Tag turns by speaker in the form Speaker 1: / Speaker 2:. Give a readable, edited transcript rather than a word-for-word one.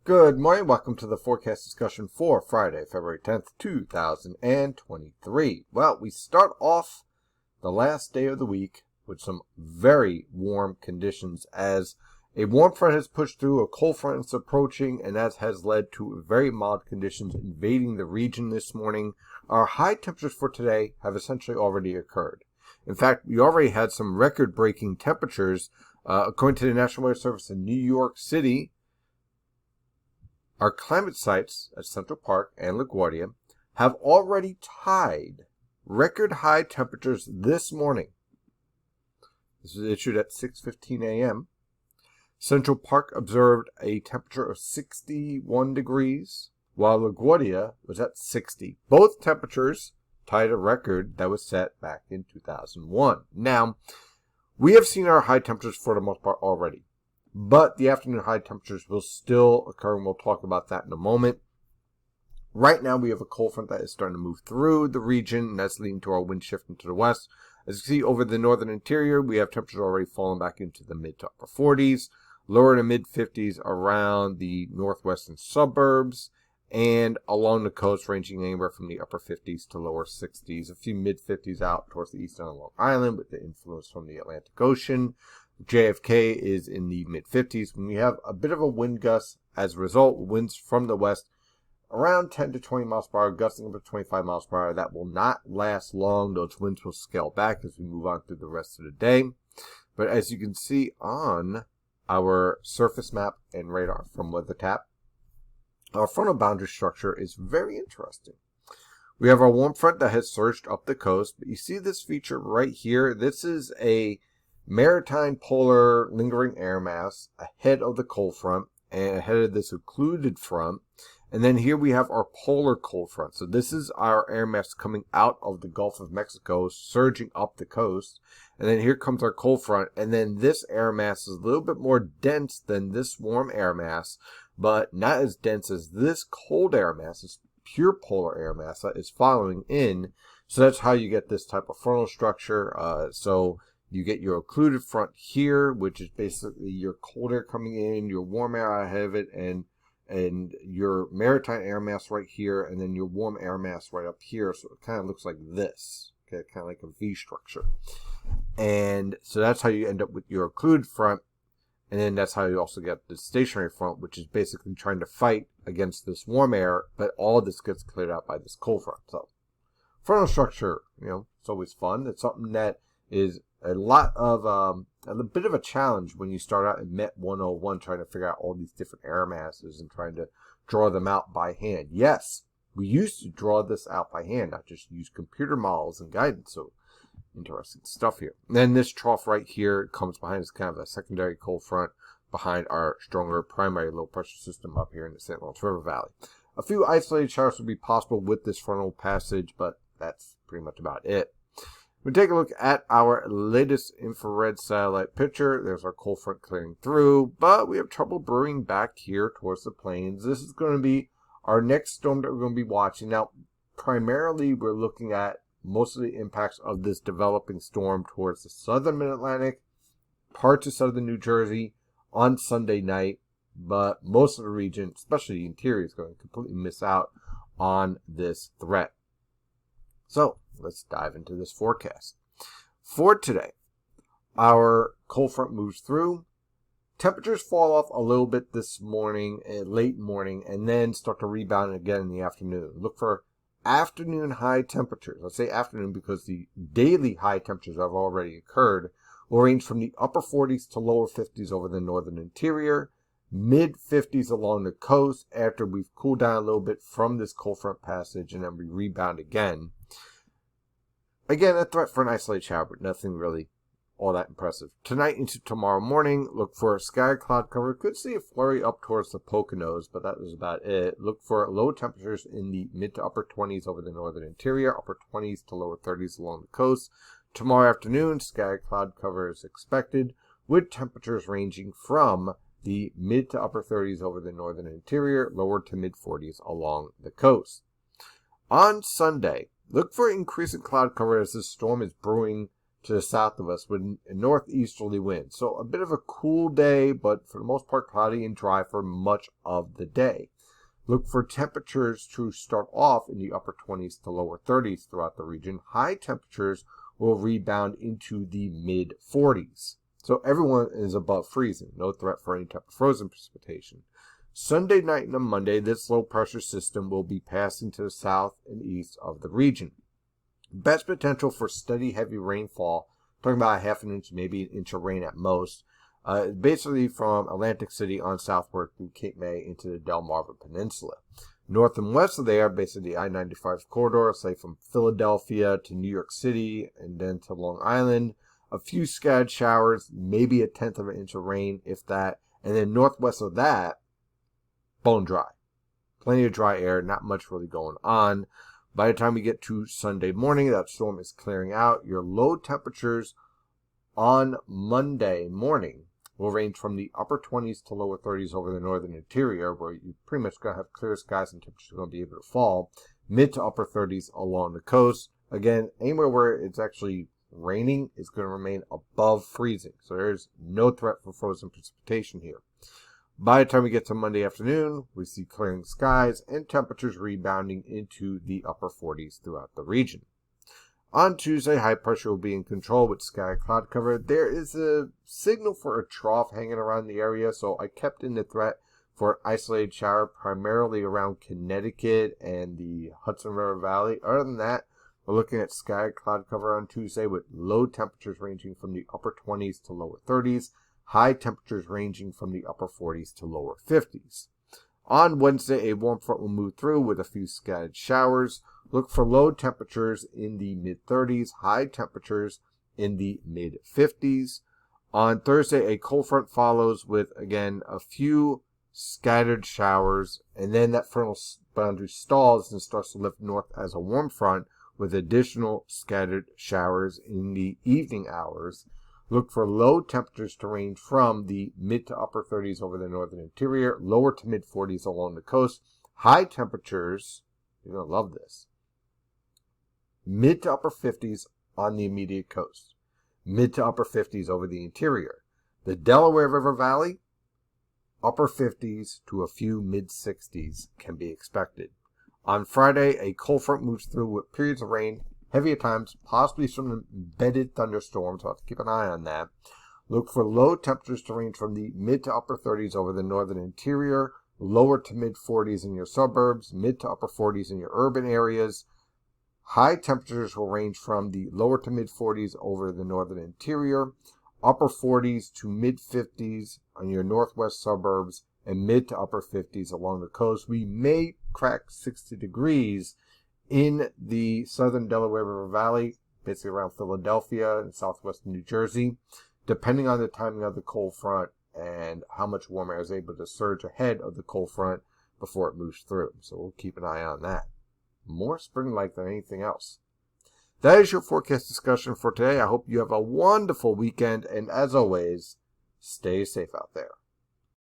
Speaker 1: Good morning. Welcome to the forecast discussion for Friday, February 10th, 2023. Well, we start off the last day of the week with some very warm conditions as a warm front has pushed through, a cold front is approaching, and that has led to very mild conditions invading the region this morning. Our high temperatures for today have essentially already occurred. In fact, we already had some record-breaking temperatures. According to the National Weather Service in New York City, our climate sites at Central Park and LaGuardia have already tied record high temperatures this morning. This was issued at 6:15 a.m. Central Park observed a temperature of 61 degrees, while LaGuardia was at 60. Both temperatures tied a record that was set back in 2001. Now, we have seen our high temperatures for the most part already, but the afternoon high temperatures will still occur, and we'll talk about that in a moment. Right now, we have a cold front that is starting to move through the region, and that's leading to our wind shifting to the west. As you see over the northern interior, we have temperatures already falling back into the mid to upper 40s, lower to mid 50s around the northwestern suburbs, and along the coast ranging anywhere from the upper 50s to lower 60s, a few mid 50s out towards the eastern Long Island with the influence from the Atlantic Ocean. JFK is in the mid-50s. When we have a bit of a wind gust, as a result, winds from the west around 10 to 20 miles per hour, gusting up to 25 miles per hour. That will not last long. Those winds will scale back as we move on through the rest of the day. But as you can see on our surface map and radar from WeatherTap, our frontal boundary structure is very interesting. We have our warm front that has surged up the coast, but you see this feature right here. This is a maritime polar lingering air mass ahead of the cold front and ahead of this occluded front. And then here we have our polar cold front. So this is our air mass coming out of the Gulf of Mexico, surging up the coast. And then here comes our cold front. And then this air mass is a little bit more dense than this warm air mass, but not as dense as this cold air mass, this pure polar air mass that is following in. So that's how you get this type of frontal structure. So you get your occluded front here, which is basically your cold air coming in, your warm air ahead of it, and your maritime air mass right here, and then your warm air mass right up here. So it kind of looks like this, okay, kind of like a V structure. And so that's how you end up with your occluded front, and then that's how you also get the stationary front, which is basically trying to fight against this warm air, but all of this gets cleared out by this cold front. So frontal structure, it's always fun. It's something that is a bit of a challenge when you start out in Met 101 trying to figure out all these different air masses and trying to draw them out by hand. Yes, we used to draw this out by hand, not just use computer models and guidance. So interesting stuff here. And then this trough right here comes behind as kind of a secondary cold front behind our stronger primary low pressure system up here in the St. Lawrence River Valley. A few isolated showers would be possible with this frontal passage, but that's pretty much about it. We take a look at our latest infrared satellite picture. There's our cold front clearing through, but we have trouble brewing back here towards the plains. This is going to be our next storm that we're going to be watching. Now, primarily, we're looking at most of the impacts of this developing storm towards the southern mid-Atlantic, parts of southern New Jersey on Sunday night, but most of the region, especially the interior, is going to completely miss out on this threat. So let's dive into this forecast. For today, our cold front moves through. Temperatures fall off a little bit this morning, late morning, and then start to rebound again in the afternoon. Look for afternoon high temperatures. Let's say afternoon because the daily high temperatures have already occurred. Will range from the upper 40s to lower 50s over the northern interior, mid 50s along the coast after we've cooled down a little bit from this cold front passage, and then we rebound again. Again, a threat for an isolated shower, but nothing really all that impressive. Tonight into tomorrow morning, look for a sky cloud cover. Could see a flurry up towards the Poconos, but that was about it. Look for low temperatures in the mid to upper 20s over the northern interior, upper 20s to lower 30s along the coast. Tomorrow afternoon, sky cloud cover is expected, with temperatures ranging from the mid to upper 30s over the northern interior, lower to mid 40s along the coast. On Sunday, look for increasing cloud cover as this storm is brewing to the south of us with a northeasterly wind. So a bit of a cool day, but for the most part cloudy and dry for much of the day. Look for temperatures to start off in the upper 20s to lower 30s throughout the region. High temperatures will rebound into the mid 40s. So everyone is above freezing. No threat for any type of frozen precipitation. Sunday night and on Monday, this low pressure system will be passing to the south and east of the region. Best potential for steady heavy rainfall, talking about a half an inch, maybe an inch of rain at most, basically from Atlantic City on southward through Cape May into the Delmarva Peninsula. North and west of there, basically the I-95 corridor, say from Philadelphia to New York City and then to Long Island, a few scattered showers, maybe a tenth of an inch of rain, if that, and then northwest of that, bone dry. Plenty of dry air, not much really going on. By the time we get to Sunday morning, that storm is clearing out. Your low temperatures on Monday morning will range from the upper 20s to lower 30s over the northern interior, where you pretty much going to have clear skies and temperatures are going to be able to fall. Mid to upper 30s along the coast. Again, anywhere where it's actually raining is going to remain above freezing. So there's no threat for frozen precipitation here. By the time we get to Monday afternoon, we see clearing skies and temperatures rebounding into the upper 40s throughout the region. On Tuesday, high pressure will be in control with sky cloud cover. There is a signal for a trough hanging around the area, so I kept in the threat for an isolated shower primarily around Connecticut and the Hudson River Valley. Other than that, we're looking at sky cloud cover on Tuesday with low temperatures ranging from the upper 20s to lower 30s. High temperatures ranging from the upper 40s to lower 50s. On Wednesday, a warm front will move through with a few scattered showers. Look for low temperatures in the mid-30s, high temperatures in the mid-50s. On Thursday, a cold front follows with, again, a few scattered showers, and then that frontal boundary stalls and starts to lift north as a warm front with additional scattered showers in the evening hours. Look for low temperatures to range from the mid to upper 30s over the northern interior, lower to mid 40s along the coast. High temperatures, you're going to love this, mid to upper 50s on the immediate coast, mid to upper 50s over the interior. The Delaware River Valley, upper 50s to a few mid 60s can be expected. On Friday, a cold front moves through with periods of rain, heavy at times, possibly some embedded thunderstorms. I'll have to keep an eye on that. Look for low temperatures to range from the mid to upper 30s over the northern interior, lower to mid 40s in your suburbs, mid to upper 40s in your urban areas. High temperatures will range from the lower to mid 40s over the northern interior, upper 40s to mid 50s on your northwest suburbs, and mid to upper 50s along the coast. We may crack 60 degrees in the southern Delaware River Valley, basically around Philadelphia and southwestern New Jersey, depending on the timing of the cold front and how much warm air is able to surge ahead of the cold front before it moves through. So we'll keep an eye on that. More spring-like than anything else. That is your forecast discussion for today. I hope you have a wonderful weekend, and as always, stay safe out there.